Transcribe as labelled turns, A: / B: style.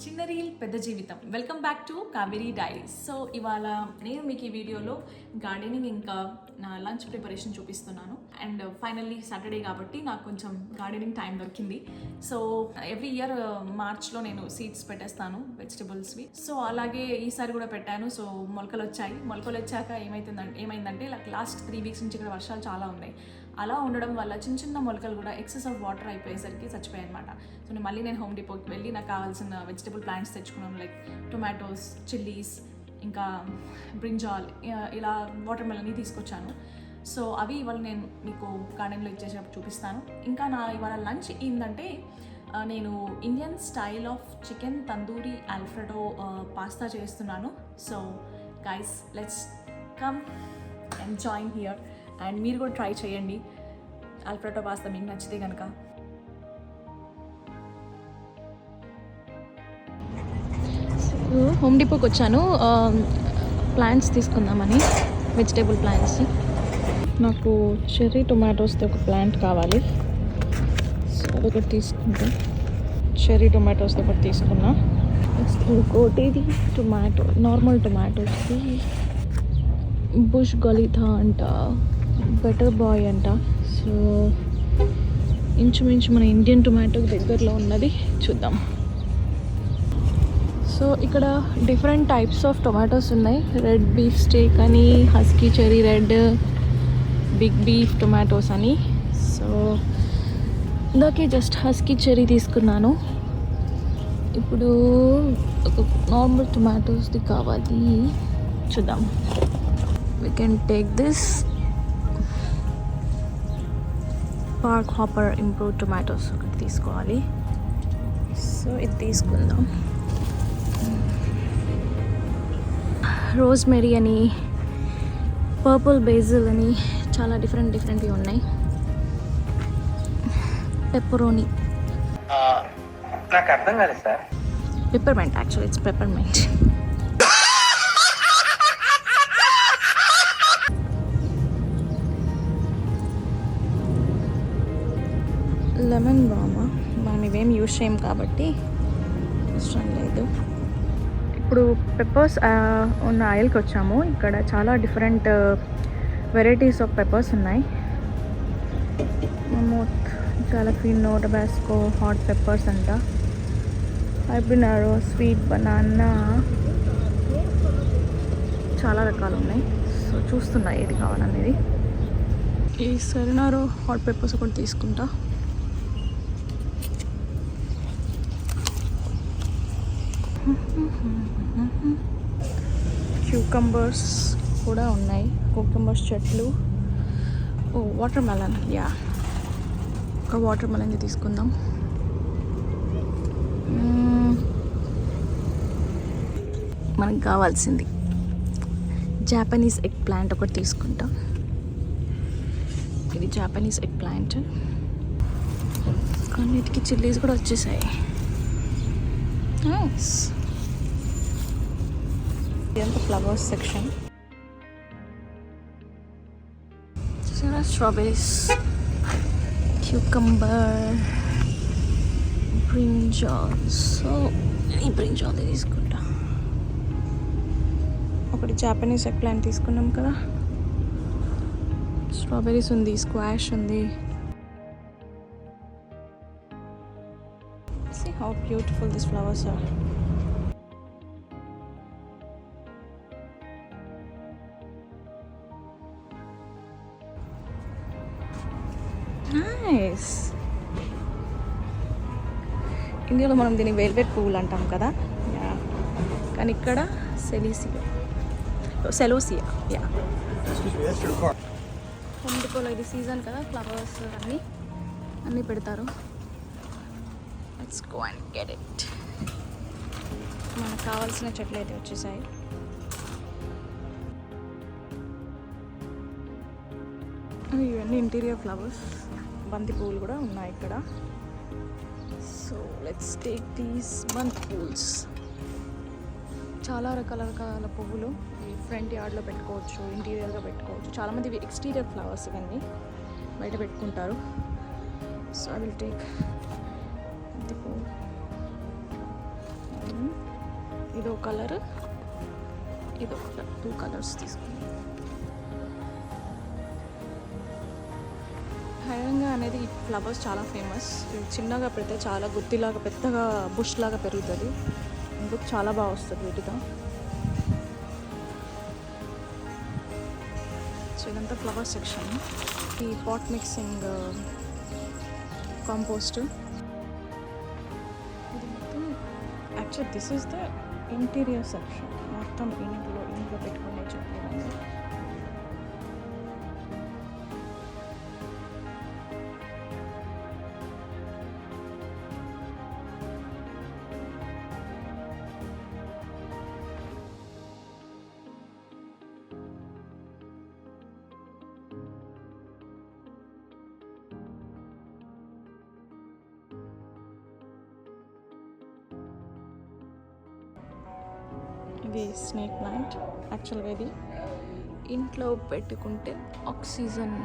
A: చిన్న రీల్ పెద్ద జీవితం. Welcome back to Kaveri diaries. So ఇవాళ నేను మీకు ఈ వీడియోలో గార్డెనింగ్ ఇంకా నా లంచ్ ప్రిపరేషన్ చూపిస్తున్నాను. అండ్ ఫైనల్లీ సాటర్డే కాబట్టి నాకు కొంచెం గార్డెనింగ్ టైం దొరికింది. సో ఎవ్రీ ఇయర్ మార్చ్లో నేను సీడ్స్ పెట్టేస్తాను వెజిటబుల్స్వి. సో అలాగే ఈసారి కూడా పెట్టాను. సో మొలకలు వచ్చాయి. మొలకలు వచ్చాక ఏమైందంటే లాస్ట్ 3 వీక్స్ నుంచి ఇక్కడ వర్షాలు చాలా ఉన్నాయి. అలా ఉండడం వల్ల చిన్న చిన్న మొలకలు కూడా ఎక్సెస్ ఆఫ్ వాటర్ అయిపోయేసరికి చచ్చిపోయాయి అనమాట. సో మళ్ళీ నేను హోమ్ డిపోకి వెళ్ళి నాకు కావాల్సిన వెజిటబుల్ ప్లాంట్స్ తెచ్చుకున్నాను. లైక్ టొమాటోస్, చిల్లీస్, ఇంకా బ్రింజాల్, ఇలా వాటర్ మెలన్ తీసుకొచ్చాను. సో అవి ఇవాళ నేను మీకు గార్డెన్లో ఇచ్చేసేటప్పుడు చూపిస్తాను. ఇంకా నా ఇవాళ లంచ్ ఏంటంటే నేను Indian style of chicken tandoori alfredo pasta చేస్తున్నాను. So guys, let's come and join here. And మీరు కూడా ట్రై చేయండి ఆల్ఫ్రెడో పాస్తా మీకు నచ్చితే కనుక. హోమ్ డిపోకి వచ్చాను ప్లాంట్స్ తీసుకుందామని, వెజిటేబుల్ ప్లాంట్స్. నాకు చెర్రీ టొమాటోస్ది ఒక ప్లాంట్ కావాలి. సో అదొకటి తీసుకుంటా. చెర్రీ టొమాటోస్ది ఒకటి తీసుకున్నా. ఇంకోటి ఇది టొమాటో, నార్మల్ టొమాటోస్ది బుష్ గలీథా అంట, బెటర్ బాయ్ అంట. సో ఇంచుమించు మన ఇండియన్ టొమాటో దగ్గరలో ఉన్నది చూద్దాం. సో ఇక్కడ డిఫరెంట్ టైప్స్ ఆఫ్ టొమాటోస్ ఉన్నాయి. రెడ్ బీఫ్ స్టేక్ అని, husky cherry red, big beef tomatoes అని. సో ఇందాకే జస్ట్ హస్కీ చెరీ తీసుకున్నాను. ఇప్పుడు ఒక నార్మల్ టొమాటోస్ది కావాలి, చూద్దాం. We can take this park hopper improve tomatoes ఒకటి తీసుకోవాలి. సో ఇది తీసుకుందాం. రోజ్మెరీ అని, పర్పుల్ బేజిల్ అని, చాలా డిఫరెంట్వి ఉన్నాయి. పెప్పరోనీ,
B: నాకు అర్థం కాలేదు sir.
A: Peppermint, actually it's peppermint. Lemon బామా మనం ఇవేం యూజ్ చేయం కాబట్టి ఇష్టం లేదు. ఇప్పుడు పెప్పర్స్ ఉన్న ఆయిల్కి వచ్చాము. ఇక్కడ చాలా డిఫరెంట్ వెరైటీస్ ఆఫ్ పెప్పర్స్ ఉన్నాయి. జాలపీనో, టబాస్కో, హాట్ పెప్పర్స్ అంట, హైబినారో, స్వీట్ బనానా, చాలా రకాలు ఉన్నాయి. సో చూస్తున్నా ఏది కావాలనేది. ఈ సెరెనారో హాట్ పెప్పర్స్ ఒకటి తీసుకుంటా. క్యూకంబర్స్ కూడా ఉన్నాయి, క్యూకంబర్స్ చెట్లు. ఓ వాటర్ మెలన్, యా, ఒక వాటర్ మెలన్ తీసుకుందాం. మనకు కావాల్సింది జాపనీస్ ఎగ్ ప్లాంట్ ఒకటి తీసుకుంటా. ఇది జాపనీస్ ఎగ్ ప్లాంట్. కొన్నిటికి చిల్లీస్ కూడా వచ్చేసాయి. నైస్. ఇదంతా flowers section. Strawberries, cucumber, brinjals. So ఈ బ్రింజాల్ తీసుకుంటా. ఒకటి జాపనీస్ ఎగ్ ప్లాంట్ తీసుకున్నాం కదా. స్ట్రాబెరీస్ ఉంది, స్క్వాష్ ఉంది. See how beautiful these flowers are. Nice. ఇండియాలో మనం దీన్ని వెల్వెట్ పువ్వులు అంటాం కదా, కానీ ఇక్కడ సెలోసియా. యా, హోమ్ డిపోలో ఇది సీజన్ కదా, ఫ్లవర్స్ అన్నీ పెడతారు. Let's go and get it. మనకు కావాల్సిన చెట్లు అయితే వచ్చేసాయి. ఇవన్నీ ఇంటీరియర్ ఫ్లవర్స్. బంతి పువ్వులు కూడా ఉన్నాయి ఇక్కడ. సో లెట్స్ టేక్ దీస్ బంతి పూల్స్. చాలా రకాల పువ్వులు. ఈ ఫ్రంట్ యార్డ్లో పెట్టుకోవచ్చు, ఇంటీరియర్గా పెట్టుకోవచ్చు. చాలామంది ఇవి ఎక్స్టీరియర్ ఫ్లవర్స్, ఇవన్నీ బయట పెట్టుకుంటారు. సో ఐ విల్ టేక్ ఇదో కలర్, ఇదో కలర్, 2 కలర్స్ తీసుకున్నాను. హైరంగా అనేది ఈ ఫ్లవర్స్ చాలా ఫేమస్. ఇవి చిన్నగా పెడితే చాలా గుత్తిలాగా పెద్దగా బుష్ లాగా పెరుగుతుంది. ఇందుకు చాలా బాగా వస్తుంది వీటితో. సో ఇదంతా ఫ్లవర్ సెక్షన్. ఈ పాట్ మిక్సింగ్ కాంపోస్ట్. ఇది మొత్తం actual this is the interior section. మొత్తం ఇంట్లో పెట్టుకునే చెట్లు. ఇది స్నేక్ ప్లాంట్. యాక్చువల్గా ఇది ఇంట్లో పెట్టుకుంటే ఆక్సిజన్